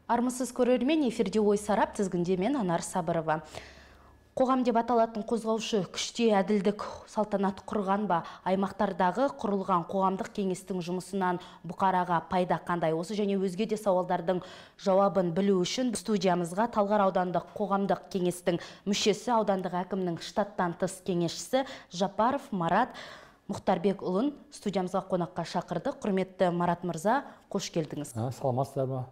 Армысыз көрермен, эфирде ой сарап, тізгінде мен Анар Сабырова. Қоғам деп аталатын қозғаушы күште әділдік салтанат құрған ба, аймақтардағы құрылған қоғамдық кеңестің жұмысынан бұқараға пайда қандай? Осы және өзге де сауалдардың жауабын білу үшін студиямызға Талғар аудандық қоғамдық кеңестің мүшесі, аудандық әкімнің штаттан тыс кеңесшісі Жапаров Марат Мұхтарбекұлын студиямызға қонаққа шақырды. Құрметті Марат мырза, қош келдіңіз. Саламатсыздар ма?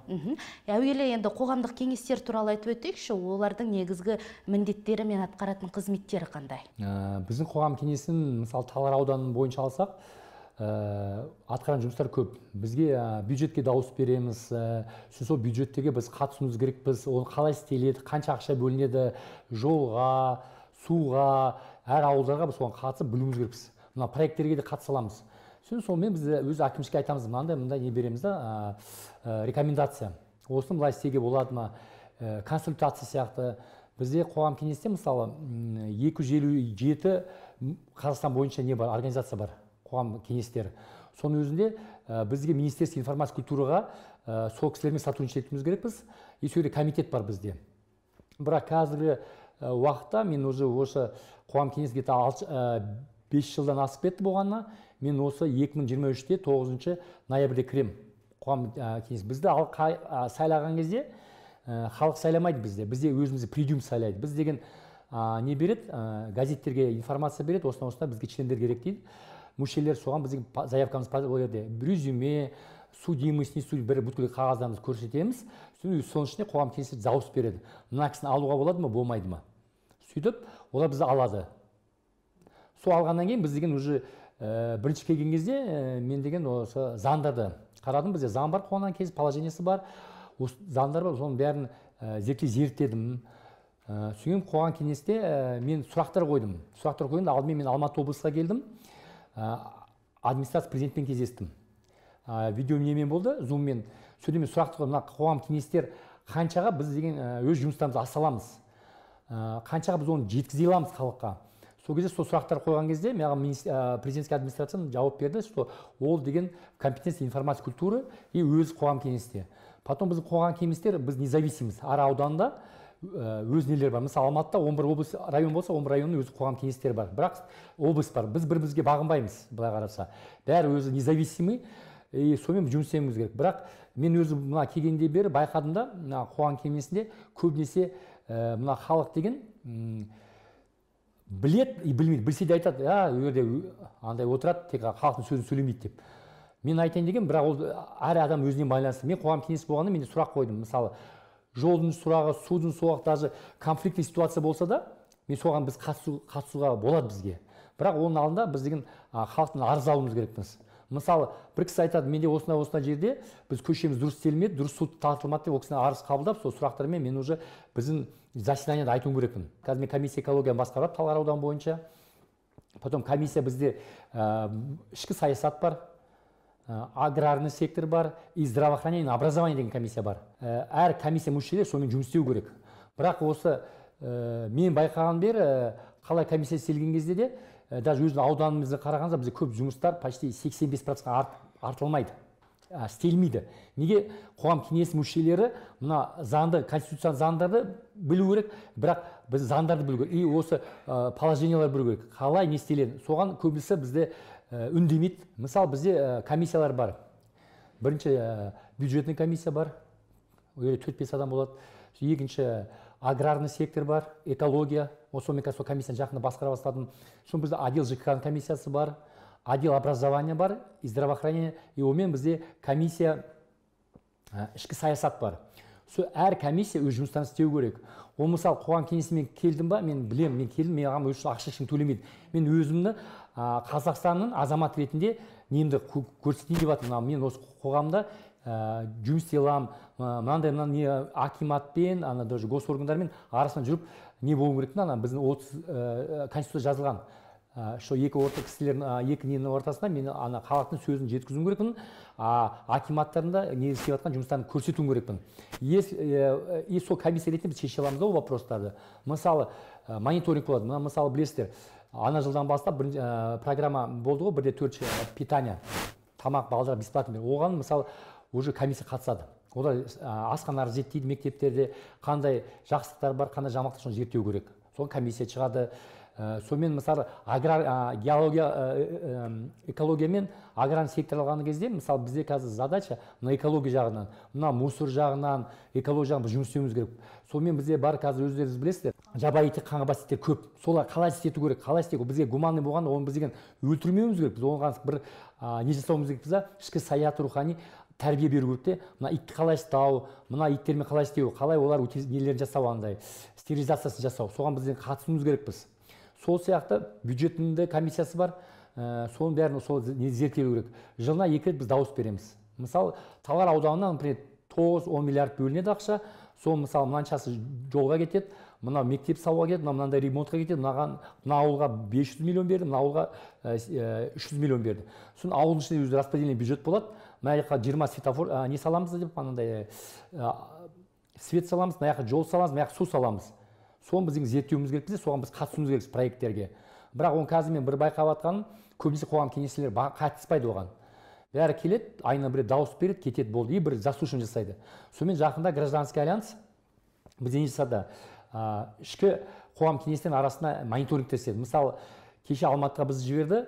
Әуелі енді қоғамдық кеңестер туралы айтып өтейікші, олардың негізгі міндеттері мен атқаратын қызметтері қандай? Біздің қоғам кеңесін, мысалы Талғар ауданын бойынша алсақ, атқарған жұмыстар көп. Бізге бюджетке дауыс береміз, сол бюджеттегі біз қатысуымыз керекпіз, оны қалай істеледі, қанша ақша бөлінеді, жолға, суға, әр ауылдарға біз соған қатысып білуіміз керекпіз. Мына проекттерге де қатыса аламыз. Сонымен біз өз әкімшілікке айтамыз, мынандай не береміз да, рекомендация. Осыны былай істеуге болады ма, консультация сияқты. Бізде қоғам кеңесте мысалы 257 Қазақстан бойынша не бар, организация бар, қоғам кеңестері. Соның өзінде бізге Министерство информация культураға сол кісілермен сотрудничать етуіміз керекпіз. И сол комитет бар бізде. Бірақ қазіргі уақытта мен уже осы қоғам кеңесі где-то 5 жылдан асып кетті болғанына, мен осы 2023-те 9 ноябрьде кірем қоғам кеңесі. Бізді сайлаған кезде халық сайламайды бізде. Бізде өзімізді президиум сайлайды. Біз деген не береді? Газеттерге информация береді. Осына бізге члендер керек дейді. Мүшелер соған біздің заявкамыз болады. Резюме, судимость, не судимость, бір бүткіл қағаздарымызды көрсетеміз. Соның ішіне қоғам кеңесі дауыс береді. Мына кісіні алуға болады ма, болмайды ма? Сөйтіп, олар бізді алады. Сол алғаннан кейін біз деген уже бірінші келген кезде мен деген осы заңдарды қарадым. Бізде заң бар, қоғам кеңесі положениесі бар. Осы заңдар бар, соның бәрін зерттедім. Сөйтіп қоғам кеңесте мен сұрақтар қойдым. Сұрақтар қойдым, алдымен мен Алматы облысқа келдім. Администрация президентпен кездестім. Видео немен болды, зуммен. Сөйтіп мен сұрақты қойдым, қоғам кеңестер қаншаға біз деген өз жұмыстарымызды асаламыз. Қаншаға біз оны жеткізе аламыз халыққа. Сол кезде сол сұрақтар қойған кезде маған президентский администрациядан жауап берді, что ол деген компетенция информация культуры и өз қоғам кеңесте. Потом біздің қоғам кеңестер біз независиміз. Ар ауданында өз нелер бар. Мысалы Алматыда 11 облыс район болса, 11 районның өз қоғам кеңестері бар. Бірақ облыс бар. Біз бір-бірімізге бағынбаймыз, былай қараса. Бәрі өзі независимый, и сонымен жұмыс істеуіміз керек. Бірақ мен өзім мына келгенде бері байқадым да, мына қоғам кеңесінде көбінесе мына халық деген білет и білмейді. Білсе де айтады, өйерде андай отырады, тек халықтың сөзін сөйлемейді деп. Мен айтайын деген, бірақ ол әр адам өзіне байланысты. Мен қоғам кеңесі болғанда мен сұрақ қойдым. Мысалы, жолдың сұрағы, судың сұрағы, даже конфликтті ситуация болса да, мен соған біз қатысуға болады бізге. Бірақ оның алдында біз деген халықтың арыз алуымыз керекпіз. Мысалы, бір кісі айтады, менде осына жерде біз көшеміз дұрыс істелмеді, дұрыс су тартылмады деп, ол кісіні арыз қабылдап, сол сұрақтармен мен уже біздің заседанияда айтуым керекпін. Қазір мен комиссия экологияны басқарып Талғар ауданы бойынша. Потом комиссия бізде ішкі саясат бар, аграрный сектор бар, и здравоохранение, образование деген комиссия бар. Әр комиссия мүшелері сонымен жұмыс істеу керек. Бірақ осы мен байқаған бері қалай комиссия істелген кезде де, даже өзінің ауданымызды қарағанда бізде көп жұмыстар почти 85% артылмайды, істелмейді. Неге? Қоғам кеңесі мүшелері мына заңды, конституциялық заңдарды білу керек, бірақ біз заңдарды білу керек. И осы положениялар білу керек. Қалай не істеледі? Соған көбісі бізде үндемейді. Мысалы, бізде комиссиялар бар. Бірінші бюджетный комиссия бар, 4-5 адам болады. Екінші аграрный сектор бар, экология. Осы мен сол комиссияны жақында басқара бастадым. Соң бізде отдел ЖКХ комиссиясы бар, отдел образования бар, и здравоохранение. И онымен бізде комиссия ішкі саясат бар. Сол әр комиссия өз жұмыстарын істеу керек. Ол мысалы қоғам кеңесімен келдім ба, мен білем, мен келдім, мен ағам үшін ақша ешкім төлемейді. Мен өзімді Қазақстанның азамат ретінде немді көрсетейін деп жатырмын. Мен осы қоғамда жұмыс істей аламын, мынандай акиматпен, даже госоргандармен арасында жүріп не болу керек? Біздің 30 конституция жазылған. Что екі орта кісілердің екі ненің ортасында мен халықтың сөзін жеткізуім керекпін, акиматтарында не істеп жатқан жұмыстарын көрсетуім керекпін. И сол комиссия ретінде біз шеше аламыз да ол вопростарды. Мысалы, мониторинг болады. Мысалы, білесіздер, ана жылдан бастап программа болды ғой, бірде 4 питание, тамақ балаларға бесплатно. Оған мысалы уже комиссия қатысады. олар асханалар зерттейді, мектептерде қандай жақсылықтар бар, қандай жамандықтар, соны зерттеу керек. Соны комиссия шығады. Сонымен мысалы экология мен аграрный сектор алған кезде, мысалы бізде қазір задача мына экология жағынан, мына мусор жағынан, экология жағынан жұмыс істеуіміз керек. Сонымен бізде бар, қазір өздеріңіз білесіздер, жабайы итер, қаңғыбас иттер көп. Солар қалай істету керек, қалай істеу керек. Бізге гуманный болғанда оны біз деген өлтірмеуіміз керек. Біз оған бір не жасауымыз керек, біз ішкі саят рухани тәрбие беру керек те, мына итті қалай ұстау, мына иттермен қалай істеу, қалай олар нелерін жасау, андай стерилизациясын жасау, соған бізден қатысуымыз керекпіз. Сол сияқты бюджетінде комиссиясы бар, соның бәрін сол зерттеу керек. Жылына 2 рет біз дауыс береміз. Мысалы, Талғар ауданынан 9-10 миллиард бөлінеді ақша, сол мысалы мынаншасы жолға кетеді, мына мектеп салуға кетеді, мынандай ремонтқа кетеді, мына ауылға 500 миллион берді, мына ауылға 300 миллион берді. Соның ауылдың ішінде өзі распределение бюджет болады. Мына жаққа 20 светофор не саламыз деп, анандай свет саламыз, мына жаққа жол саламыз, мына жаққа су саламыз. Соны біздің зерттеуіміз керек, бізде соған біз қатысуымыз керек проекттерге. Бірақ оны қазір мен бір байқап жатқаным, көбінесе қоғам кеңесшілері қатыспайды оған. Бәрі келеді, айына бір дауыс береді, кетеді, болды, и бір заслушивание жасайды. Сонымен жақында гражданский альянс бізде не жасады, ішкі қоғам кеңестерінің арасында мониторингтер істеді. Мысалы, кеше Алматыға бізді жіберді,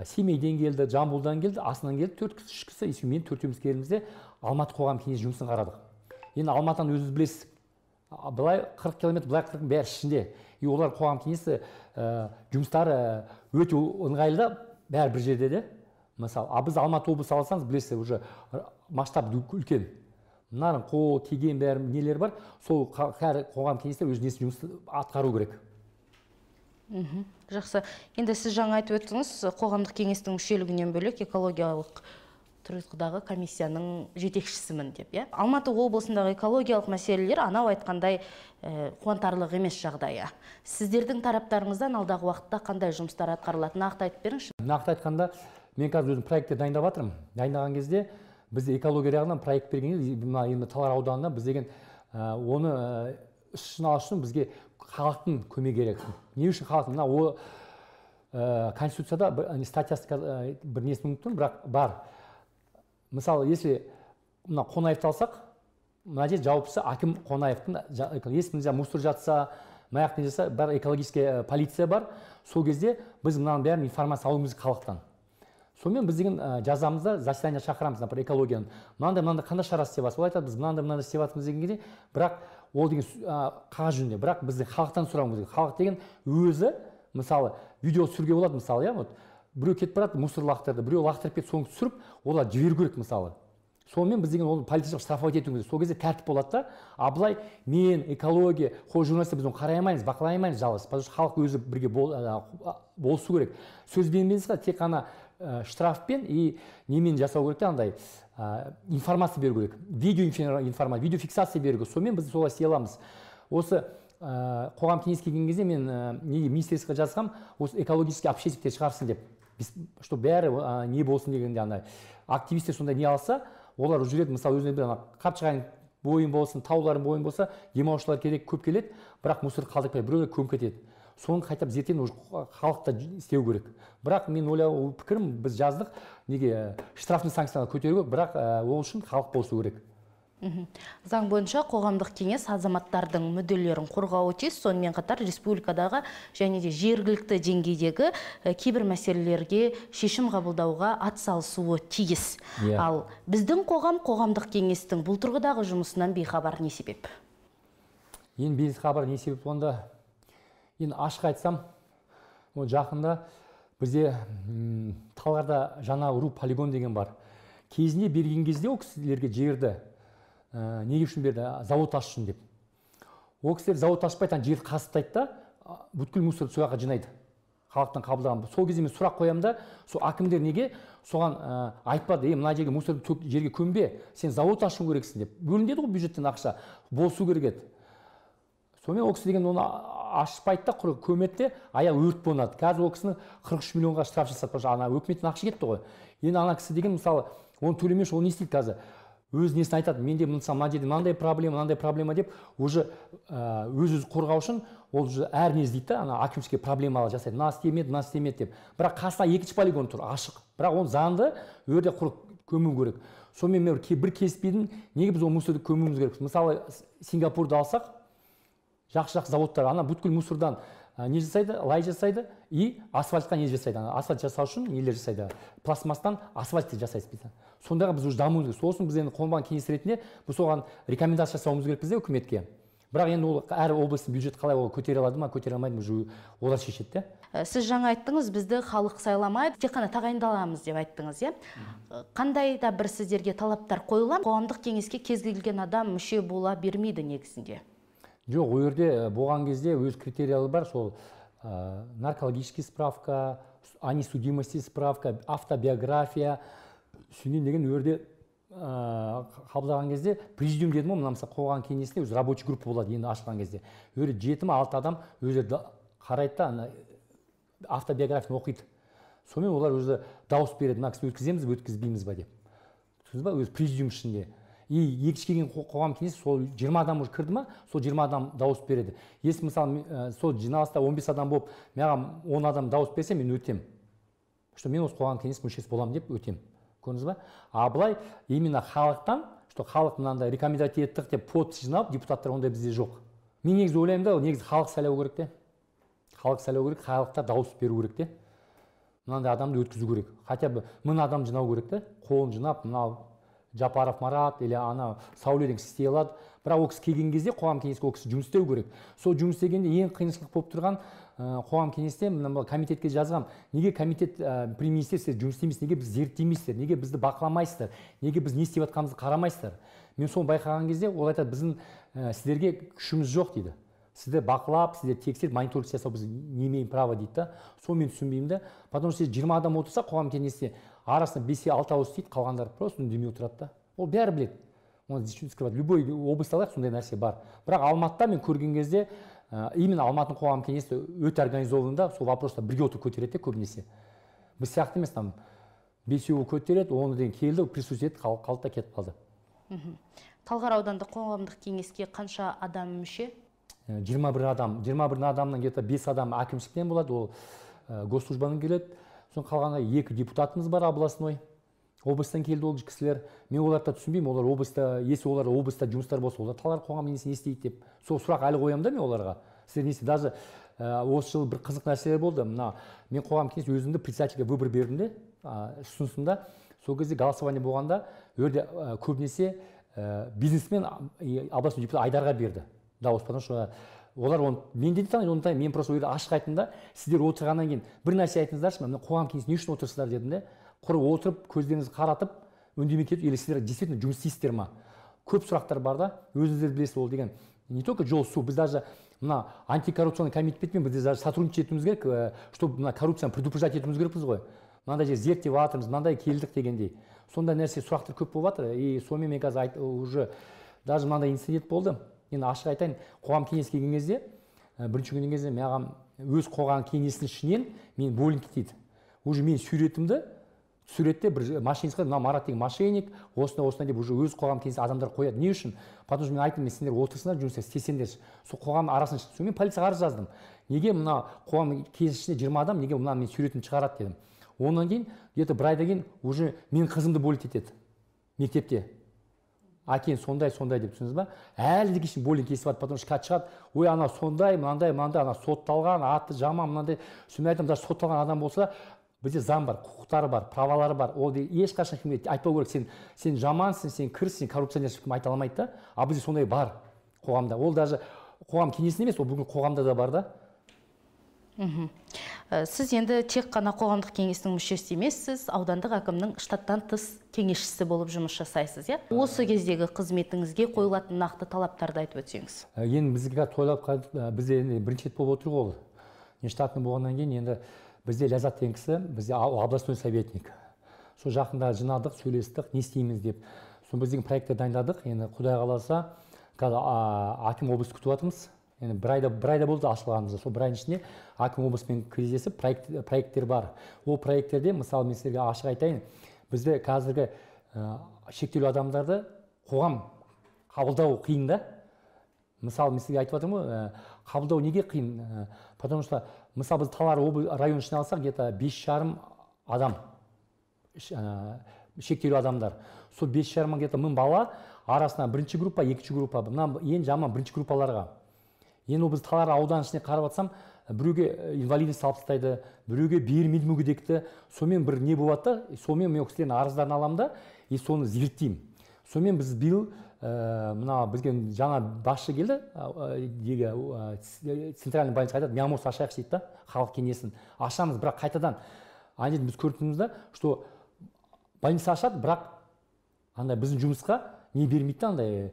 Семейден келді, Жамбылдан келді, Астынан келді, 4 кісі, 3 кісі, мен 4-іміз келдімізде Алматы қоғам кеңесі жұмысын қарадық. Енді Алматыдан өзіңіз білесіз, былай 40 километр, былай 40 бәрі ішінде. И олар қоғам кеңесі жұмыстары өте ыңғайлы, бәрі бір жерде де. Мысалы, біз Алматы облысы алсаңыз, білесіз, уже масштаб үлкен. Мынаның қол, кеген бәрі нелер бар, сол қоғам кеңестер өз несі жұмысты атқару керек. Жақсы. Енді сіз жаңа айтып өттіңіз, қоғамдық кеңестің мүшелігінен бөлек экологиялық тұрғыдағы комиссияның жетекшісімін деп, иә? Алматы облысындағы экологиялық мәселелер анау айтқандай қуантарлық емес жағдайы. Сіздердің тараптарыңыздан алдағы уақытта қандай жұмыстар атқарылатынын нақты айтып беріңізші. Нақты айтқанда, мен қазір өзім проекттер дайындап жатырмын. Дайындаған кезде бізде экология жағынан проект берген, Талғар ауданына біз деген оны шын үшін бізге халықтың көмегі керек. Не үшін халықтың? Мына конституцияда статьясы бір несін ұмыттым, бірақ бар. Мысалы, если мына Қонаевты алсақ, мына жер жауапшысы әкім Қонаевтың, если мусор жатса, маяқтың жаса, бар экологическая полиция бар, сол кезде біз мынаның бәрін информация алуымыз халықтан. Сонымен біз деген жазамызда заседание шақырамыз, например, экологияны. Мынандай қандай шара істеп жатсыз? Ол айтады, біз мынандай істеп жатырмыз деген кезде, бірақ ол деген қағаз жүзінде, бірақ біздің халықтан сұрауымыз керек. Халық деген өзі, мысалы, видео түсіруге болады, мысалы, иә, біреу кетіп барады, мусор лақтырды, біреу лақтырып кетіп, соны түсіріп, олар жіберу керек, мысалы. Сонымен біз деген оны полицияға штрафовать етуіміз керек. Сол кезде тәртіп болады да, а былай мен экология, журналистер біз оны қарай алмаймыз, бақылай алмаймыз жалғыз. Потому что халық өзі бірге болсу керек. Сөзбен емес, тек қана штрафпен и немен жасау керек те, андай информация беру керек. Видеоинформация, видеофиксация беру керек. Сонымен біз солай істей аламыз. Осы қоғам кеңеске келген кезде мен министерствоға жазғам, осы экологический общественниктер шығарсын деп, что бәрі не болсын дегенде, андай активистер сондай не алса, олар жүреді, мысалы өзіне бір Қапшағайдың бойын болсын, таулардың бойын болса, демалушылар керек, көп келеді, бірақ мусор қалдырмай, біреулер көміп кетеді. Соны қайтып зерттеуін халықта істеу керек. Бірақ мен ойлау пікірім, біз жаздық, неге штрафный санкциялар көтеру керек, бірақ ол үшін халық болсу керек. Заң бойынша қоғамдық кеңес азаматтардың мүдделерін қорғауы тиіс, сонымен қатар республикадағы және де жергілікті деңгейдегі кейбір мәселелерге шешім қабылдауға атсалысуы тиіс. Ал біздің қоғамдық кеңестің бұл тұрғыдағы жұмысынан бейхабар не себеп? Енді бейхабар не себеп онда? Енді ашық айтсам, жақында бізде Талғарда жаңа ұру полигон деген бар. Кезінде берген кезде ол кісілерге жерді неге үшін берді? Завод аш үшін деп. Ол кісілер завод ашпайды, жерді қасықтайды да, бүткіл мусорды сол жаққа жинайды. Халықтан қабылдаған. Сол кезде мен сұрақ қоямын да, сол әкімдер неге соған айтпады, мына жерге мусорды жерге көмбе, сен завод ашуың керексің деп. Бөлінеді ғой бюджеттен ақша, болсу керек еді. Сонымен ол кісі деген оны ашпайды да, көмеді, аяғы өрт болмады. Қазір ол кісіні 43 миллионға штраф жасады, ана өкіметтің ақша кетті ғой. Енді ана кісі деген, мысалы, оны төлемеш, ол не істейді қазір? Өз несін айтады, менде мына жерде мынандай проблема деп, уже өз қорғау үшін ол әр не іздейді, ана әкімшілікке проблемалы жасайды. Мына істемеді деп. Бірақ қасына екінші полигон тұр, ашық. Бірақ оны заңды өрде көму керек. сонымен бір кеспейдің неге біз ол мусорды көмуіміз керекпіз? Мысалы Сингапурды алсақ, жақсы заводтар ана бүткіл мусордан не жасайды, лай жасайды и асфальтқа не жасайды. Асфальт жасау үшін нелер жасайды, пластмастан асфальт жасайды. Сондағы біз уже дамуымыз керек. Сосын біз енді қоғам кеңес ретінде біз оған рекомендация жасауымыз керекпіз де үкіметке. Бірақ енді ол әр облыстың бюджет қалай ол көтере алады ма, көтере алмайды ма, олар шешеді. Сіз жаңа айттыңыз, бізді халық сайламайды, тек қана тағайындаламыз деп айттыңыз, иә? Қандай да бір сіздерге талаптар қойылған, қоғамдық кеңеске кез келген адам мүше бола бермейді негізінде? Жоқ, ол жерде болған кезде өз критериялары бар, сол наркологический справка, о несудимости справка, автобиография, сүйнен деген өрде қабылдаған кезде президиум дедім ғой, мына мысалы қоғам кеңесінде өз рабочий группа болады енді ашқан кезде. Өрде 7-6 адам өзі қарайды да автобиографияны оқиды. Сонымен олар өзі дауыс береді, мына кісіні өткіземіз бе, өткізбейміз ба деп. Түсінесіз ба, өзі президиум ішінде. И екінші келген қоғам кеңесі сол 20 адам уже кірді ма, сол 20 адам дауыс береді. Если мысалы сол жиналыста 15 адам болып, маған 10 адам дауыс берсе, мен өтем. Что мен осы қоғам кеңесі мүшесі боламын деп өтем. Көрдіңіз ба? А былай именно халықтан, что халық мынандай рекомендация еттік деп подпись жинап, депутаттар ондай бізде жоқ. Мен негізі ойлаймын да, негізі халық сайлау керек те. Халық сайлау керек, халықта дауыс беру керек те. Мынандай адамды өткізу керек. Хотя бы 1000 адам жинау керек те. Қолын жинап, мынау Жапаров Марат или ана Сауле деген істей алады. Бірақ ол кісі келген кезде қоғам кеңеске ол кісі жұмыс істеу керек. Сол жұмыс істегенде ең қиыншылық болып тұрған қоғам кеңесте мына комитетке жазғам. Неге комитет при министерстве жұмыс істемейсіз? Неге біз зерттемейсіздер? Неге бізді бақыламайсыздар? Неге біз не істеп жатқанымызды қарамайсыздар? Мен соны байқаған кезде ол айтады, біздің сіздерге күшіміз жоқ дейді. Сізді бақылап, сіздер тексеріп, мониторинг жасау біз не имеем права дейді да. Соны мен түсінбеймін да. Потому что 20 адам отырса қоғам кеңесте арасында 5-6 ауыз істейді, қалғандар просто үндемей отырады да. Ол бәрі біледі. Оны скрывать. Любой облыста алайық, сондай нәрсе бар. Бірақ Алматыда мен көрген кезде именно Алматының қоғам кеңесі өте организованный да, сол вопроста бірге отырып көтереді көбінесе. Біз сияқты емес, там 5-еуі көтереді, оны деген келді, присутствие етті, қалды да кетіп қалды. Талғар аудандық қоғамдық кеңеске қанша адам мүше? 21 адам. 21 адамнан где-то 5 адам әкімшіліктен болады, ол госслужбадан келеді. Соң қалғанда 2 депутатымыз бар областной. Облыстан келді ол кісілер. Мен оларды түсінбеймін, олар облыста, если олар облыста жұмыстар болса, олар Талғар қоғам кеңесі не істейді деп. Сол сұрақ әлі қоямын да мен оларға. Сіздер не істейді? Даже осы жылы бір қызық нәрселер болды. Мына мен қоғам кеңесі өзімді председательге выбор бердім де, ұсынысымда. Сол кезде голосование болғанда, өрде көбінесе бизнесмен областной депутат Айдарға берді дауыс, потому что олар оны мен де таниды, мен просто ашық айттым да, сіздер отырғаннан кейін бір нәрсе айтыңыздаршы, мына қоғам кеңесі не үшін отырсыздар дедім де. Құр отырып, көздеріңізді қаратып, үндемей кетіп, или сіздер действительно жұмыс істейсіздер ма? Көп сұрақтар бар да, өзіңіздер білесіз ол деген. Не только жол, су, біз даже мына антикоррупционный комитетпен біз даже сотрудничать етуіміз керек, чтобы мына коррупцияны предупреждать етуіміз керекпіз ғой. Мынандай жер зерттеп жатырмыз, мынандай келдік дегендей. Сондай нәрсе сұрақтар көп болып жатыр, и сонымен мен қазір уже даже мынандай инцидент болды. Енді ашық айтайын, қоғам кеңесі келген кезде, бірінші күннен кезде маған өз қоғам кеңесінің ішінен мен бойлинг дейді. Уже мен суретте бір машинист қойды, мына Марат деген мошенник, осындай деп уже өз қоғам кеңесі адамдар қояды. Не үшін? Потому что мен айттым, мен сендер отырсыңдар, жұмыс істесеңдер. Сол қоғам арасын шықты. Мен полицияға арыз жаздым. Неге мына қоғам кеңесі ішінде 20 адам, неге мына мен суретімді шығарады дедім. Онан кейін, где-то бір айдан кейін уже мен қызымды болит етеді мектепте. Әкең сондай деп түсінесіз ба? Әлі де кешін бойлинг кесіп жатыр, потому что шкат шығады. Ой, ана сондай, мынандай, ана сотталған, аты жаман, мынандай. Сонымен айтамын, даже сотталған адам болса, бізде заң бар, құқықтары бар, правалары бар. Ол ешқашан кімге айтпау керек, сен жамансың, сен кірсің, коррупционерсің, кім айта алмайды да. А бізде сондай бар қоғамда. Ол даже қоғам кеңесінде емес, ол бүгін қоғамда да бар да. Сіз енді тек қана қоғамдық кеңестің мүшесі емессіз, аудандық әкімнің штаттан тыс кеңесшісі болып жұмыс жасайсыз, иә? Осы кездегі қызметіңізге қойылатын нақты талаптарды айтып өтсеңіз. Енді бізге тойлап бізде бірінші рет болып отыр ғой. Штатный болғаннан кейін енді бізде Ләззат деген кісі, бізде областной советник. Сол жақында жинадық, сөйлестік, не істейміз деп. Сол біздің проекттер дайындадық. Енді Құдай қаласа, қазір әкім облыс күтіп жатырмыз. Yani bir ayda болды ашылғанымызда. Сол бір айдың ішінде әкім облыспен кездесіп проекттер бар. Ол проекттерде, мысалы мен сіздерге ашық айтайын, бізде қазіргі шектеулі адамдарды қоғам қабылдау қиын да. Мысалы мен сіздерге айтып жатырмын ғой, қабылдау неге қиын? Потому что мысалы біз Талғар район ішіне алсақ, где-то 5,5 адам шектеулі адамдар. Сол 5,5 мың где-то 1000 бала арасынан бірінші группа, екінші группа, мына ең жаман бірінші группаларға. Енді біз Талғар аудан ішіне қарап жатсам, біреуге инвалидность салып тастайды, біреуге бермейді мүгедекті. Сонымен бір не болады да, сонымен мен кісілердің арыздарын аламын да, и соны зерттеймін. Сонымен біз биыл мына бізге жаңа басшы келді, центральный больница айтады, миомоз ашайықшы дейді да, халық кеңесін. Ашамыз, бірақ қайтадан. Ана жерде біз көрдіңіз да, что больница ашады, бірақ андай біздің жұмысқа не бермейді да, андай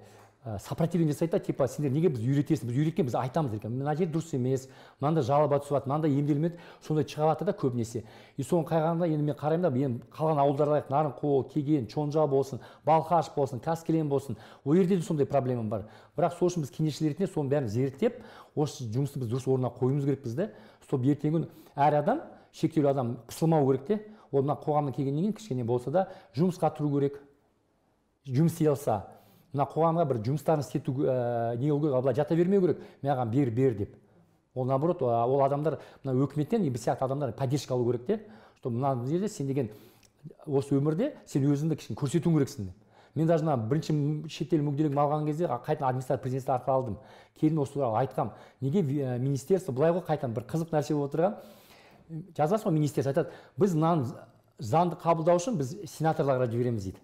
сопротивление жасайды, типа сендер неге біз үйретесіз, біз үйреткен, біз айтамыз екен, мына жер дұрыс емес, мынанда жалоба түсіп жатыр, мынанда емделмеді, сондай шығып жатыр да көбінесе. И соны қайғанда енді мен қараймын да, енді қалған ауылдарда Нарынқол, Кеген, Чонжа болсын, Балқаш болсын, Қаскелең болсын, ол жерде де сондай проблема бар. Бірақ сол үшін біз кеңесшілер ретінде соның бәрін зерттеп, осы жұмысты біз дұрыс орнына қоюымыз керекпіз де. Сол ертеңгі күні әр адам, шектеулі адам қысылмау керек те. Ол мына қоғамнан келгеннен кейін кішкене болса да жұмысқа тұру керек. Жұмыс істей алса, мына қоғамға бір жұмыстарын істету не ол керек, былай жата бермеу керек, маған бер деп. Ол наоборот, ол адамдар мына өкіметтен біз сияқты адамдар поддержка алу керек те, что мына жерде сен деген осы өмірде сен өзіңді кішкене көрсетуің керексің. Мен даже мына бірінші шетел мүгедектігін алған кезде қайтадан администрация президенті арқылы алдым. Келін осы туралы айтқам. Неге министерство былай ғой, қайтадан бір қызық нәрсе болып отырған. Жазасың ғой, министерство айтады, біз мынаны заңды қабылдау үшін біз сенаторларға жібереміз дейді.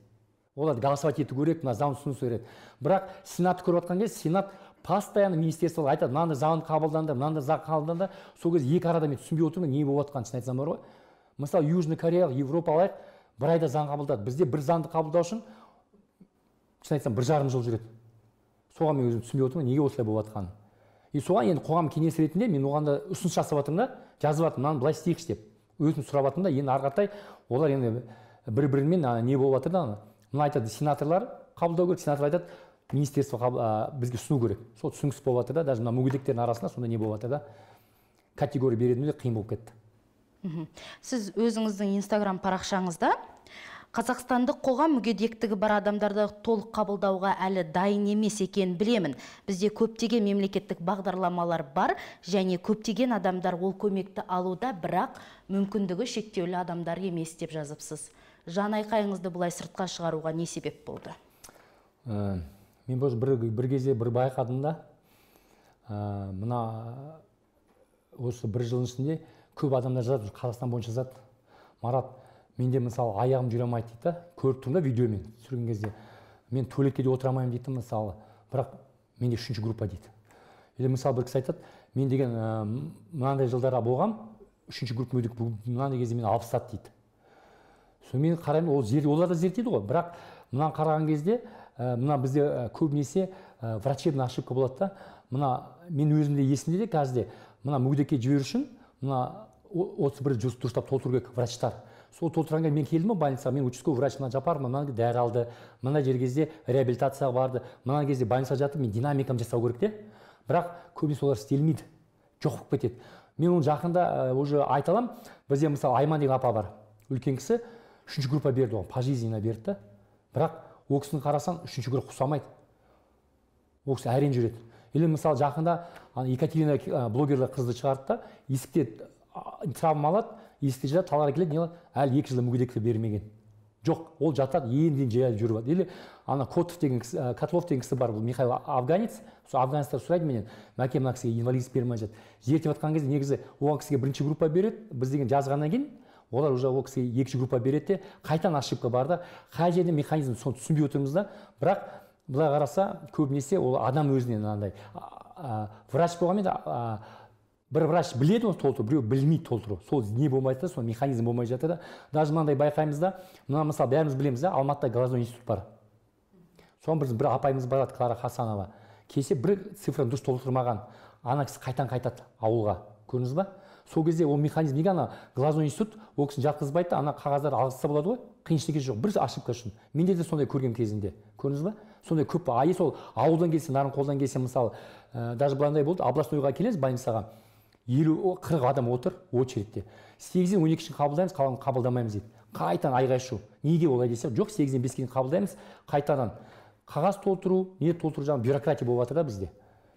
Олар голосовать ету керек, мына заң ұсыныс береді. Бірақ сенатты көріп жатқан кезде сенат постоянно министерствоға айтады, мынандай заң қабылданды, мынандай заң қабылданды. Сол кезде екі арада мен түсінбей отырмын, не болып жатқанын шын айтсам бар ғой. Мысалы Южный Кореялық, Европа алайық, бір айда заң қабылдады. Бізде бір заңды қабылдау үшін шын айтсам 1,5 жыл жүреді. Соған мен өзім түсінбей отырмын, неге осылай болып жатқанын. И соған енді қоғам кеңесі ретінде мен оған да ұсыныс жасап жатырмын да, жазып жатырмын, мынаны былай істейікші деп. Өзім сұрап жатырмын да, енді ары қаратай олар енді бір-бірімен не болып жатыр да. Мына айтады, сенаторлар қабылдау керек, сенатор айтады, министерство бізге ұсыну керек. Сол түсініксіз болып жатыр да, даже мына мүгедектердің арасында сонда не болып жатыр да, категория беретінде қиын болып кетті. Сіз өзіңіздің Instagram парақшаңызда Қазақстандық қоғам мүгедектігі бар адамдарды толық қабылдауға әлі дайын емес екенін білемін. Бізде көптеген мемлекеттік бағдарламалар бар, және көптеген адамдар ол көмекті алуда, бірақ мүмкіндігі шектеулі адамдар емес деп жазыпсыз. Жан айқайыңызды бұлай сыртқа шығаруға не себеп болды? Мен бір кезде бір байқадым да, мына осы бір жылдың ішінде көп адамдар жазады, Қазақстан бойынша жазады, Марат, менде мысалы аяғым жүре алмайды дейді, көріп тұрмын да видеомен түсірген кезде. Мен туалетке де отыра алмаймын дейді, мысалы, бірақ менде 3-ші группа дейді. Или мысалы бір кісі айтады, мен деген мынандай жылдары болғам, 3-ші группа мүгедек, мынандай кезде мен 60 дейді. Сонымен қараймын, олар да зерттейді ғой, бірақ мынаны қараған кезде, мына бізде көбінесе врачебный ошибка болады да. Мына мен өзімде есімде де қазірде, мына мүгедекке жіберу үшін, мына 31 дұрыстап толтыру керек врачтар. Сол толтырғанға мен келдім больницаға, мен участковый врач мына жапармын, мына дәрі алды, мына жер кезде реабилитацияға барды, мына кезде больницаға жатып, мен динамикам жасау керек те. Бірақ көбінесе олар істелмейді, жоқ болып кетеді. Мен оны жақында уже айта аламын, бізде мысалы Айман деген апа бар, үлкен кісі 3-ші группа берді, оған пожизненно берді. Бірақ ол кісіні қарасаң 3-ші группа ұқсамайды. Ол кісі әрең жүреді. Или мысалы жақында Екатерина блогерлер қызды шығарды да, есікте травма алады, есікте жатады, Талғарға келеді, не алады, әлі 2 жылда мүгедектік бермеген. Жоқ, ол жатады, енді жайлы жүріп. Или ана Котлов деген кісі бар, бұл Михаил афганец, сол афганецтер сұрайды менен, мәке мына кісіге инвалидность бермей жатыр. Зерттеп жатқан кезде негізі оған кісіге 1-ші группа береді, біз деген жазғаннан кейін, олар уже ол кісіге 2-ші группа береді де, қайтадан ошибка бар да, қай жерде механизм соны түсінбей отырмыз да, бірақ былай қараса көбінесе ол адам өзінен андай врач болғанмен бір врач біледі оны толтыру, біреу білмейді толтыру. Сол не болмайды да, сол механизм болмай жатыр да. Даже мынандай байқаймыз да, мына мысалы бәріміз білеміз да, Алматыда глазной институт бар. Соған бір апайымыз барады, Клара Хасанова. Келсе бір цифраны дұрыс толтырмаған, ана кісі қайтады ауылға. Көрдіңіз ба? Сол кезде ол механизм неге ана глазной институт ол кісіні жатқызбайды да, ана қағаздар алғызса болады ғой, қиыншылығы жоқ, бір ошибка үшін. Менде де сондай көрген кезінде. Көрдіңіз ба? Сондай көп. Сол ауылдан келсе, Нарынқолдан келсе, мысалы, даже былай болды, областойға келеміз больницаға. 50-40 адам отыр очередьте. 8-ден 12-шін қабылдаймыз, қалғанын қабылдамаймыз дейді. Қайтадан айғай шу. Неге олай десе, жоқ, 8-ден 5-ке қабылдаймыз, қайтадан қағаз толтыру, не толтыру жағын бюрократия болып жатыр да бізде.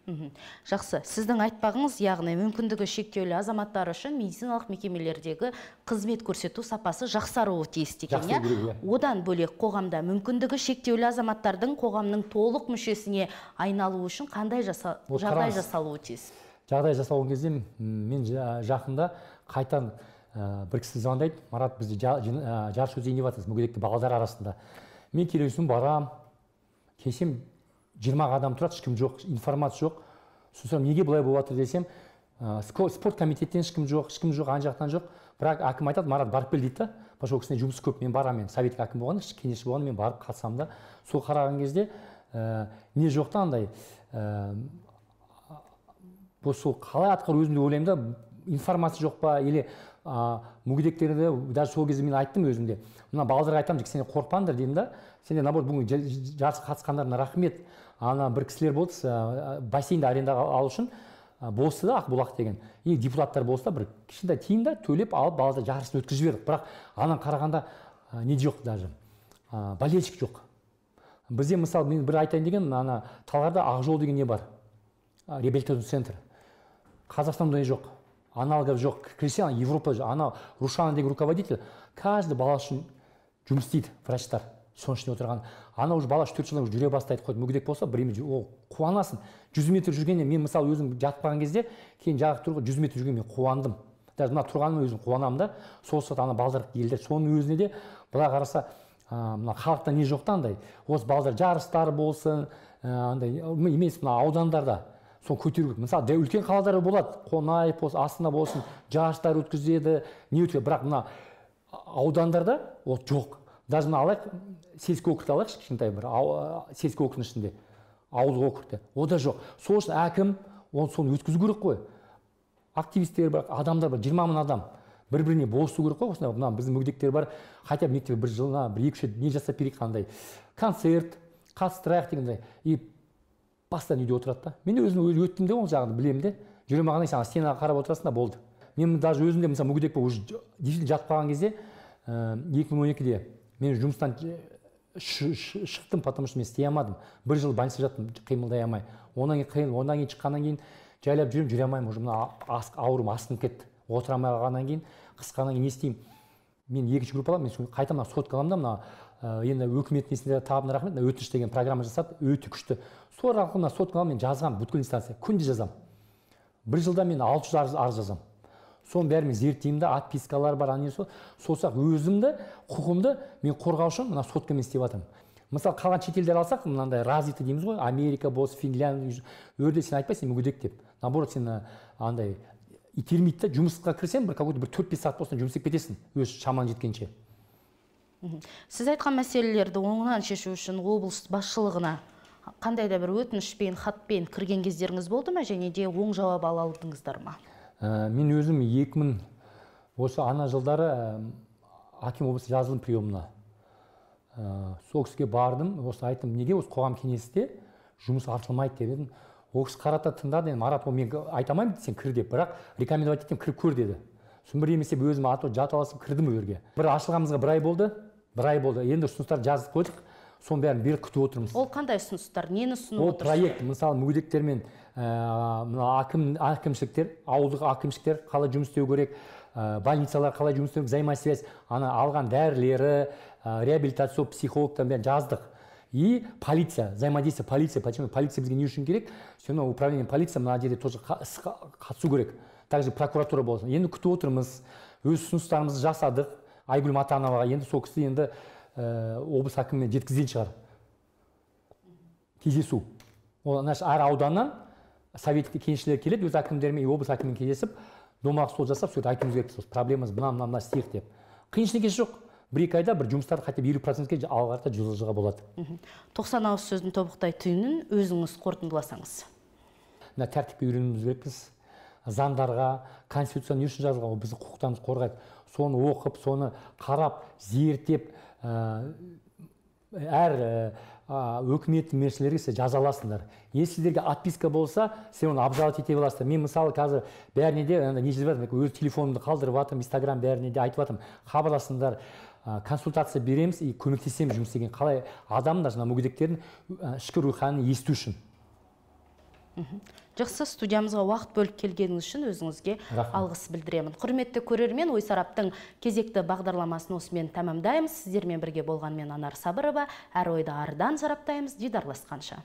Жақсы, сіздің айтпағыңыз, яғни мүмкіндігі шектеулі азаматтар үшін медициналық мекемелердегі қызмет көрсету сапасы жақсаруы тиіс екен, иә? Одан бөлек қоғамда мүмкіндігі шектеулі азаматтардың қоғамның толық мүшесіне айналуы үшін қандай жағдай жасалуы тиіс? Жағдай жасалған кезде мен жақында қайтан бір кісі звондайды: Марат, бізде жарыс өтейін деп жатырмыз мүгедекті балалар арасында. Мен келесің барам, келсем 20 адам тұрады, ешкім жоқ, информация жоқ. Сосын неге бұлай болып жатыр десем, спорт комитеттен ешкім жоқ, ан жақтан жоқ. Бірақ әкім айтады: Марат, барып кел дейді. Потому что жұмыс көп, мен барам, мен совет әкім болған, кеңесші болған, мен барып қатысам да. Сол қараған кезде не жоқта андай сол қалай атқару, өзімде ойлаймын да, информация жоқ па, или мүгедектерді, даже сол кезде мен айттым өзімде. Мына балаларға айтамын, сен қорықпаңдар дедім да. Сенде наоборот бүгін жарыс қатысқандарына рахмет. Ана бір кісілер болды, бассейнді арендаға алу үшін болсы да, Ақбұлақ деген. И депутаттар болса, бір кішкентай тиын төлеп алып, балаларды жарысын өткізіп жібердік. Бірақ анан қарағанда не жоқ даже. Болельщик жоқ. Бізде мысалы, мен бір айтайын деген, ана Талғарда Ақжол деген не бар? Реабилитационный центр. Қазақстанда жоқ. Аналогов жоқ. Крестьян, Европа жоқ. Ана Рушана деген руководитель, каждый бала үшін жұмыс істейді, врачтар. Соның ішінде отырған. Ана уже бала 4 жылдан жүре бастайды, қойды. Мүгедек болса, бір еме ол қуанасың. 100 метр жүргенде, мен мысалы өзім жатпаған кезде, кейін жағы тұрғы 100 метр жүрген мен қуандым. Даже мына тұрғаным өзім қуанамын да. Сол сәт ана балдар келді. Соның өзіне де бұлай қараса, мына халықта не жоқта андай. Осы балдар жарыстар болсын, андай емес, мына аудандарда соны көтеру керек. Мысалы үлкен қалалар болады, Қонаев болсын, Астана болсын, жарыстар өткізеді, не өткізеді. Бірақ мына аудандарда ол жоқ. Даже мына алайық, сельский округті алайықшы, кішкентай бір сельский округтың ішінде, ауылдық округте, о да жоқ. Сол үшін әкім соны өткізу керек қой. Активистер бар, адамдар бар, 20 мың адам бір-біріне болысу керек қой. Осындай мына біздің мүгедектер бар, хотя мектепте бір жылына бір 2-3 не жасап берейік, қандай концерт, қатыстырайық дегенде, и постоянно үйде отырады да. Мен өзім өттім де, ол жағын білемін де. Жүре маған сен стенаға қарап отырасың да, болды. Мен даже өзімде мысалы мүгедек болып уже жатып қалған кезде 2012-де мен жұмыстан шықтым, потому что мен істей алмадым. Бір жыл больницада жаттым, қимылдай алмай. Онан кейін шыққаннан кейін жайлап жүре алмаймын, уже мына ауырым асқынып кетті. Отыра алмай қалғаннан кейін, қысқаннан кейін не істеймін? Мен екінші группаға, мен қайта сотқа аламын да, мына енді өкімет несінде табына рахмет, өтініш деген программа жасады, өте күшті. Сол арқылы сотқа мен жазғам, бүткіл инстанция, күнде жазам. Бір жылда мен 600 арыз жазам. Соның бәрі мен зерттеймін де, отпискалар бар, солсақ өзімді, құқымды мен қорғау үшін мына соткамен істеп жатырмын. Мысалы қалған шетелдер алсақ, мынандай развиті дейміз ғой, Америка болсын, Финляндия, өрде сен айтпайсың мүгедек деп. Наоборот, сен андай итермейді, жұмысқа кірсең, бір 4-5 сағат болсын жұмыс істеп кетесің, өз шамаң жеткенше. Сіз айтқан мәселелерді оңынан шешу үшін облыс басшылығына қандай да бір өтінішпен, хатпен кірген кездеріңіз болды ма, және де оң жауап ала алдыңыздар ма? Мен өзім 2000 осы ана жылдары Аким облысы жазылым приемына. Сол кісіге бардым, осы айттым, неге осы қоғам кеңесінде жұмыс артылмайды деп едім. Ол кісі қарата тыңдады, Марат, мен айтамаймын сен кір деп, бірақ рекомендовать етем, кіріп көр деді. Сосын бір емесе өзім жаталасып кірдім өрге. Бір ашылғанымызға бір ай болды. Енді ұсыныстар жазып қойдық. Соның бәрін беріп күтіп отырмыз. Ол қандай ұсыныстар? Нені ұсынып отырсыз? Ол проект, мысалы мүгедектермен әкімшіліктер, ауылдық әкімшіліктер қалай жұмыс істеу керек, больницалар қалай жұмыс істеу керек, взаимосвязь, алған дәрілері, реабилитация, психологтар бәрін жаздық. И полиция, взаимодействие, полиция. Почему? Полиция бізге не үшін керек? Сені управление полиция мына жерде тоже қатысу керек. Также прокуратура болсын. Енді күтіп отырмыз, өз ұсыныстарымызды жасадық. Айгүл Матановаға енді сол кісі енді облыс әкіміне жеткізген шығар. Кездесу. Ол әр ауданнан совет кеңесшілер келеді, өз әкімдерімен облыс әкімімен кездесіп, домалақ стол жасап, сөйтіп айтуымыз керек, проблемамыз мына істейік деп. Қиыншылық жоқ. 1-2 айда бір жұмыстарды хотя бы 50%-ке алғарда жылжыға болады. 90 ауыз сөздің тобықтай түйінін өзіңіз қорытындыласаңыз. Тәртіпке үйренуіміз керекпіз. Заңдарға, конституция не үшін жазылған, ол біздің құқықтарымызды қорғайды. Соны оқып, соны қарап, зерттеп, әр өкіметтің мершілерге сіз жаза аласыңдар. Если сіздерге отписка болса, сен оны обжаловать ете аласыңдар. Мен мысалы қазір бәріне де не жазып жатырмын, өз телефонымды қалдырып жатырмын, Инстаграм бәріне де айтып жатырмын. Хабарласыңдар, консультация береміз и көмектесеміз жұмыс істеген. Қалай адамдар жаңа мүгедектердің ішкі рухани есту үшін. Жақсы, студиямызға уақыт бөліп келгеніңіз үшін өзіңізге алғыс білдіремін. Құрметті көрермен, Ой Сараптың кезекті бағдарламасын осымен тәмамдаймыз. Сіздермен бірге болған мен Анар Сабырова. Әр ойды арыдан сараптаймыз. Дидарласқанша.